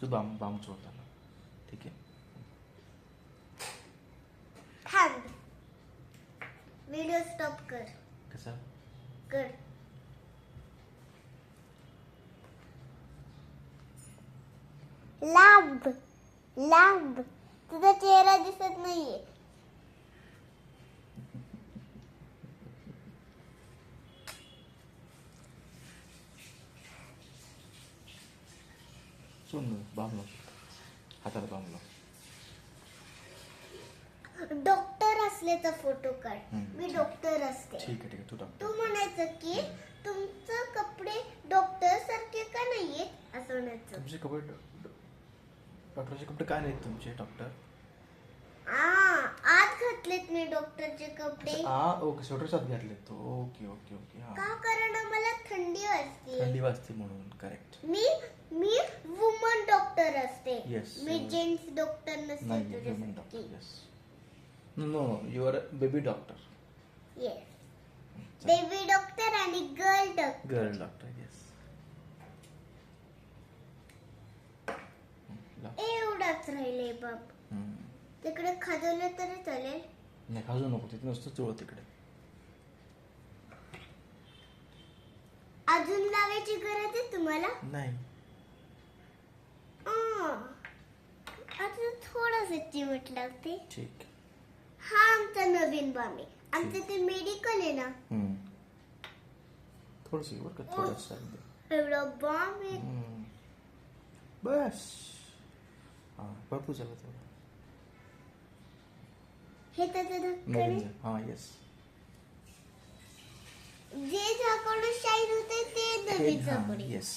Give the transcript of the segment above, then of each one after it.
तू balm balm चोळताना. ठीक आहे. थांब. व्हिडिओ स्टॉप कर. कसा? कर. लांब लांब. तुझा चेहरा दिसत नाहीये. सोन बाम लाव. हाताला बाम लाव. डॉक्टर असल्याचा फोटो काढ. हम्म. मी डॉक्टर असते. ठीक आहे तू डॉक्टर. तू म्हणायचं की तुमचं कपडे डॉक्टर सारखे का नाहीयेत असं म्हणायचं. तुमचे कपडे डॉक्टरचे कपडे काय नाहीत तुमचे डॉक्टर? आज घातलेत मी डॉक्टरचे कपडे. ओके स्वेटर आत घातले तो. ओके ओके ओके हा. का? कारण आम्हाला थंडी वाजते. थंडी वाजते म्हणून. करेक्ट. मी वुमन डॉक्टर असते. Yes. मी जेंट्स डॉक्टर नसते नाही ह्युमन डॉक्टर. तुझ्यासाठी. Yes. No you are baby doctor. Yes. Baby doctor आणि girl doctor. Girl doctor. Yes. एवढाच राहिले बाप. तिकडे खाजवलं तरी चालेल. नाही खाजू नको तिथे नुसतं चोळ तिकडे. अजून लावायची गरज आहे तुम्हाला? नाही. अजून थोडस चिमट लावते. ठीक. हा आमचा नवीन बाम आहे. आमचं ते मेडिकल आहे ना. थोडस वर का थोडस एवढा बाम आहे. बस. हा भरपूर झालं थोडं. हे त्याचं ढक्कन नवीन आहे. हा येस. जे झाकण शाईन होते ते नवीन झाकण आहे. येस.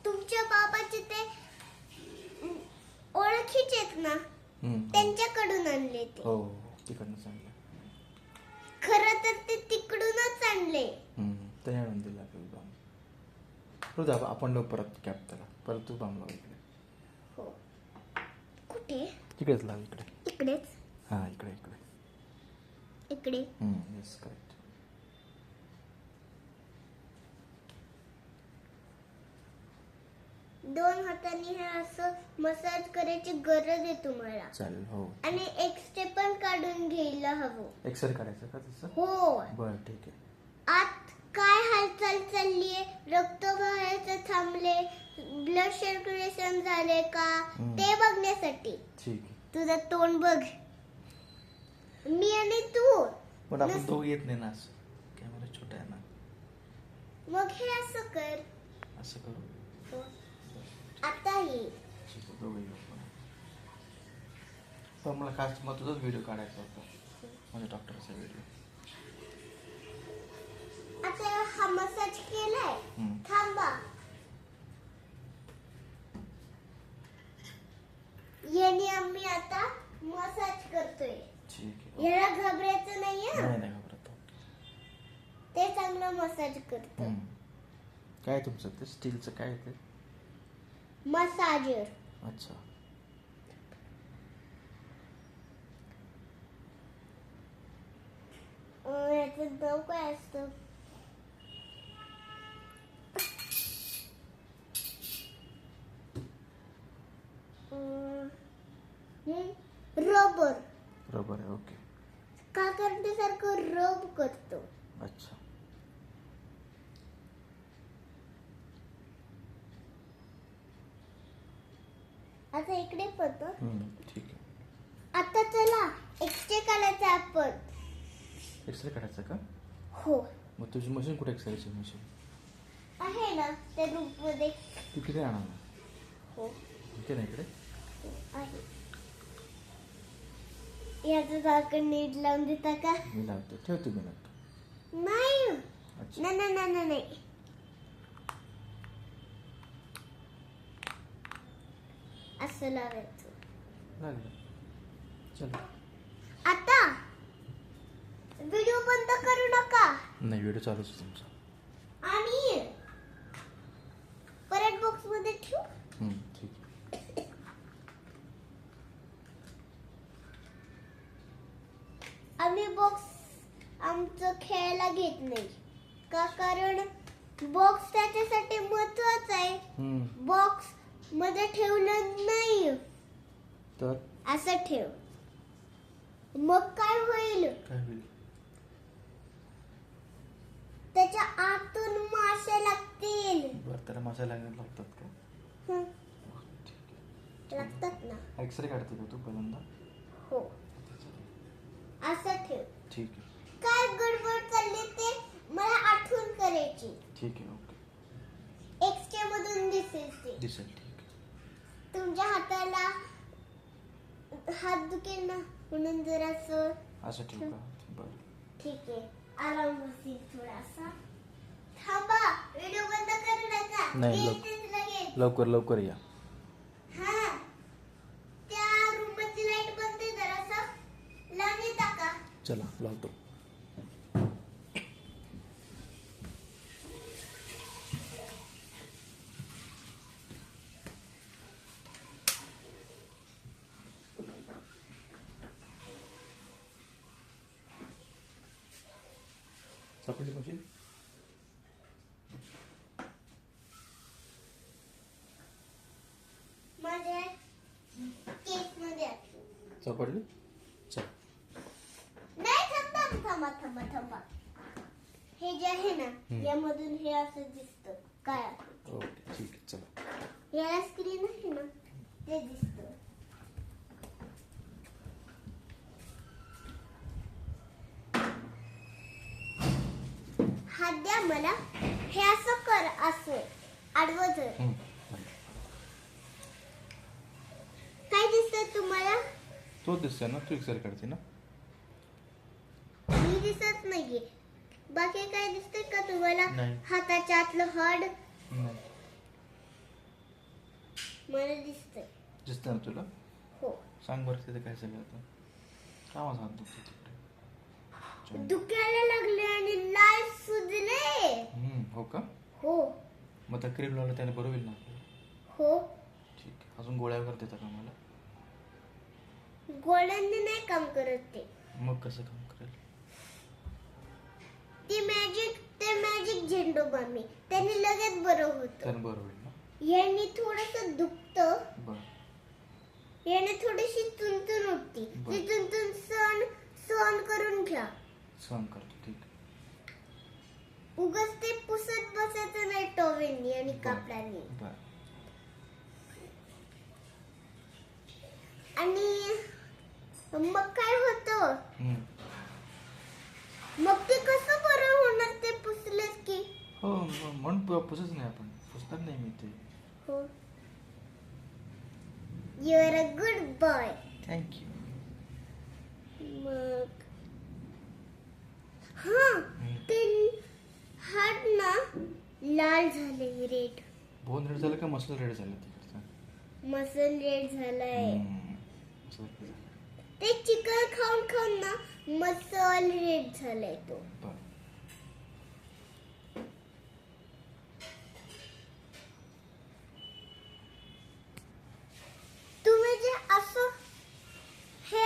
तुमच्या बाबाचे ते ओळखीचे आहेत ना, त्यांच्याकडून आणले ते. हो तिकडनं चांगलं. खरं तर ते तिकडूनच आणले. ते आणून दिला आपल्याला बाम. रोज आपण लावू परत कॅप त्याला. परत तू बाम लाव इकडे. हो. कुठे? तिकडेच लाव इकडे. इकडेच. हा इकडे इकडे. इकडे. Yes correct. दोन हातांनी हे असं मसाज करायची गरज आहे तुम्हाला. चालेल. हो. आणि एक्सरे पण काढून घ्यायला हवं. एक्सरे काढायचं का तसं? हो. बरं ठीक आहे. आत काय हालचाल चाललीये, रक्त वाहायचं थांबले, ब्लड सर्क्युलेशन झाले का ते बघण्यासाठी. ठीक आहे. तुझं तोंड बघ. मी आणि तू. पण आपण तो येत नाही ना असं. कॅमेरा छोटा आहे ना. मग हे असं कर. असं करू. हो. आता ये. ठीक आहे दोघंही आपण. पण मला खास मग तुझाच व्हिडिओ काढायचा होता. माझ्या डॉक्टरचा व्हिडिओ. आता हा मसाज केलाय. थांबा. याने आम्ही आता मसाज करतोय. ठीक आहे. याला घाबरायचं नाहीये. नाही घाबरत. ते चांगलं मसाज करत. काय तुमचं ते स्टीलचं काय ते? मसाजर. अच्छा. याचं नाव काय असतं? रबर. रबर आहे. ओके. का करण्यासारखं रब करतो. अच्छा. आता इकडे पडतो. ठीक आहे. आता चला एक्सरे काढायचा आपण. एक्सरे काढायचा का? हो. मग तुझी मशीन कुठे? एक्सरेची मशीन आहे ना त्या रूम मध्ये. तू किती आणा? हो इथे ना इकडे आहे. याचं झाकण नीट लावून देता का? मी लावतो. ठेव तुम्ही लावतो. नाही. अच्छा. नाही. असं लावायचं. लागलं. चल. आता व्हिडिओ बंद करू नका. नाही व्हिडिओ चालूच आहे तुमचा. आणि परत बॉक्स मध्ये ठेवू. ठीक आहे. आम्ही बॉक्स आमचं खेळायला घेत नाही का, कारण बॉक्स त्याच्यासाठी महत्वाचा आहे. हम्म. बॉक्स मध्ये ठेवलं नाही, तर असं ठेव. मग काय होईल, काय होईल? त्याच्या आतून मासे लागतील. बरं, त्याला मासे लागणार लागतात का? हं, ठीक लागतात ना. आहे. एक्सरे काढते का तू पहिल्यांदा? हो, असं ठेव. ठीक आहे. काय गडबड चालली ते मला आठवण करायची. ठीक आहे. ओके. एक्सरे मधून दिसेल ते. दिसेल. ठीक आहे. तुमच्या हाताला हात दुखेल ना, म्हणून जरासं असं ठेवू का? बरं. ठीक आहे. आराम बसेल थोडासा. थांबा, व्हिडिओ बंद करू नका. नाही, येतेच लगेच. लवकर लवकर या. हा, त्या रूमची लाईट बंद आहे, जरासा लावून टाका. चला लावतो. सापडली मशीन? माझ्या केस मध्ये आहे. सापडली? चल. नाही, थांबा थांबा थांबा थांबा. हे जे आहे ना, यामधून हे असं दिसतं काय आहे. ओके. ठीक आहे. चला. याला स्क्रीन आहे ना, ते दिसतं. हात द्या मला. हे असं कर, असं आडवं धर. काय दिसतंय तुम्हाला? तो दिसतोय ना, तू एक्सरे काढते ना? मी दिसत नाहीये. बाकी काय दिसतंय का तुम्हाला? नाही. हाताच्या आतलं हाड नाही. मला दिसतंय. दिसतंय ना तुला? हो. सांग बरं तिथे काय सगळं आता. का माझा हात दुखतो तिकडे? दुखायला लागले आणि लाल सुजले. हो का? हो. मग त्या क्रीम लावलं त्याने बरं होईल ना आपल्याला? हो. ठीक आहे. अजून गोळ्या वगैरे देता का मला? गोळ्यांनी नाही काम करत ते. मग कसं काम करेल? ते मॅजिक झेंडोबामी, त्यांनी लगेच बरं होतं. त्याने बरं होईल ना? यांनी थोडंसं दुखतं. बरं. याने थोडीशी चुनचुन उठती. बरं. ती चुनचुन सहन करून घ्या. सहन करतो. ठीक आहे. उगाच ते पुसत बसायचं नाही टॉवेलनी आणि कापडानी. बरं. आणि मग काय होतं, हम्म. मग ते कसं बरं होणार ते पुसलेस की? हो, म्हणून पुसच नाही आपण. पुसणार नाही मी ते. हो. You are a good boy. Thank you. मग हा, ते हाड ना लाल झाले, रेड. बोन रेड झालं का मसल रेड झालं तिकडचं? मसल रेड झालाय. असं झालं. ते चिकन खाऊन खाऊन ना मसल रेड झालाय तो. बरं. तुम्ही जे असं हे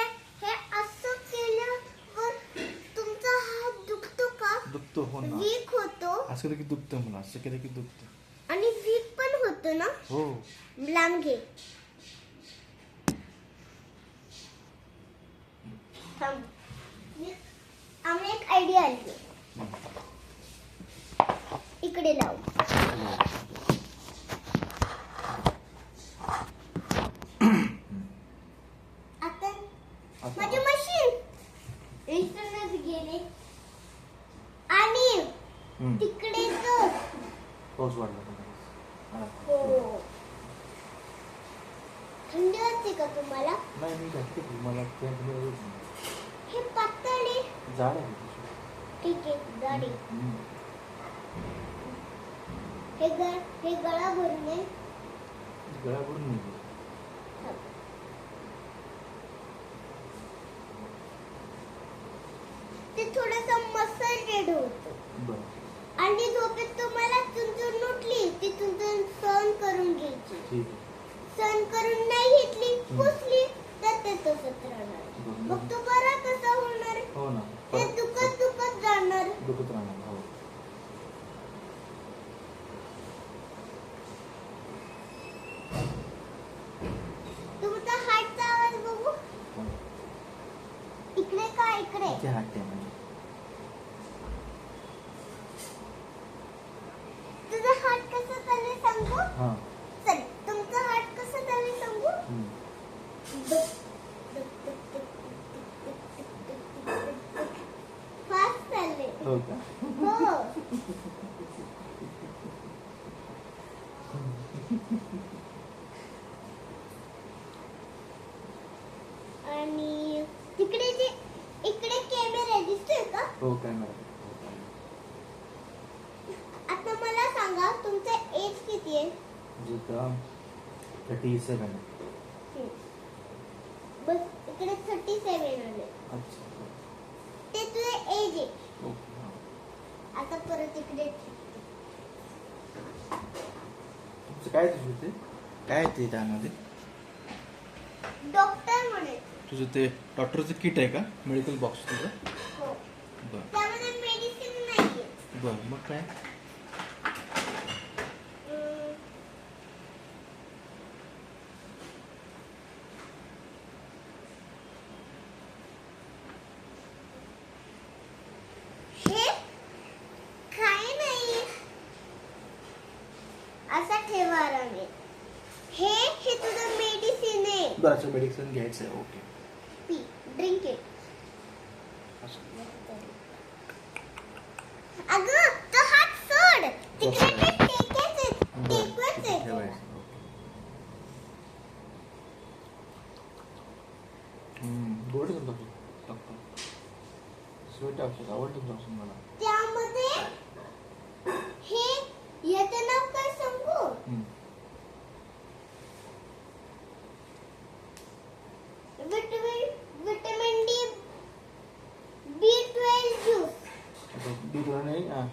असं केल्यावर तुमचा हात दुखतो का? दुखतो. हो ना. वीक होतो. असं केलं की दुखतं मला. असं केलं की दुखतं. आणि वीक पण होतो ना. हो. लांब घे. थांब. आम्ही एक आयडिया आली. इकडे लावू. आता माझी मशीन इथूनच गेले आणि तिकडे तो. पाऊस वाढला. हो. थंडी वाजते का तुम्हाला? नाही, मी घातली मला. हे पातळी जाड आहे. ठीक आहे, गाडी. हे गळा भरून आहे. गळा भरून नाही. ते थोडंसं मसल रेड होतं. बरं. आणि झोपेत तुम्हाला चुनचुन उठली, ती चुनचुन सहन करून घ्यायची. ठीक आहे. सहन करून नाही घेतली, पुसली तर ते तसंच राहणार. मग तो बरा कसा होणार? हो ना. ते दुखत दुखत दुखत राहणार. हो. तुमचा हार्टचा आवाज बघू. हो. इकडे का इकडे? इथे हात ठेव म्हणजे. तुझा हार्ट कसं चालू आहे सांगू? हां. चल तुमचा हार्ट कसं चालू आहे सांगू? हम्म. फास्ट चालले. हो का? हो. आणि तिकडे जे इकडे कॅमेरा दिसतोय का? हो कॅमेरा. आता मला सांगा तुमचं एज किती आहे? म्हणजे का 37 आहे. बस इकडे 37 आले. अच्छा. ते तुझं एज आहे. ओके. हां. आता परत इकडे तुमचं काय तुझं ते काय ते त्यामध्ये डॉक्टर म्हणे. तुझं ते डॉक्टरचं किट आहे का? मेडिकल बॉक्स तुझं? हो. बरं त्यामध्ये मेडिसिन नाहीये. बरं. मग काय? हे काय नाही. असा ठेवा रमे. हे तुझं मेडिसिन आहे. बरं असं मेडिसिन घ्यायचं आहे. ओके. P drink it. असं. अगं तो हात सोड. तिकडे ते टेकेच आहे. बरं. टेकवच आहे. ठेवायचं. ओके. गोड आहे तुमचं डॉक्टर. स्वीट औषध आवडतं तुमचं औषध मला. त्यामध्ये हे याचं नाव काय सांगू? Vitamin D B12 juice.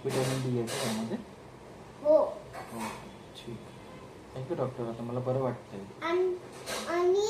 Vitamin D आहे का त्यामध्ये? हो. ओके. ठीक. Thank you doctor. आता मला बरं वाटतंय. आणि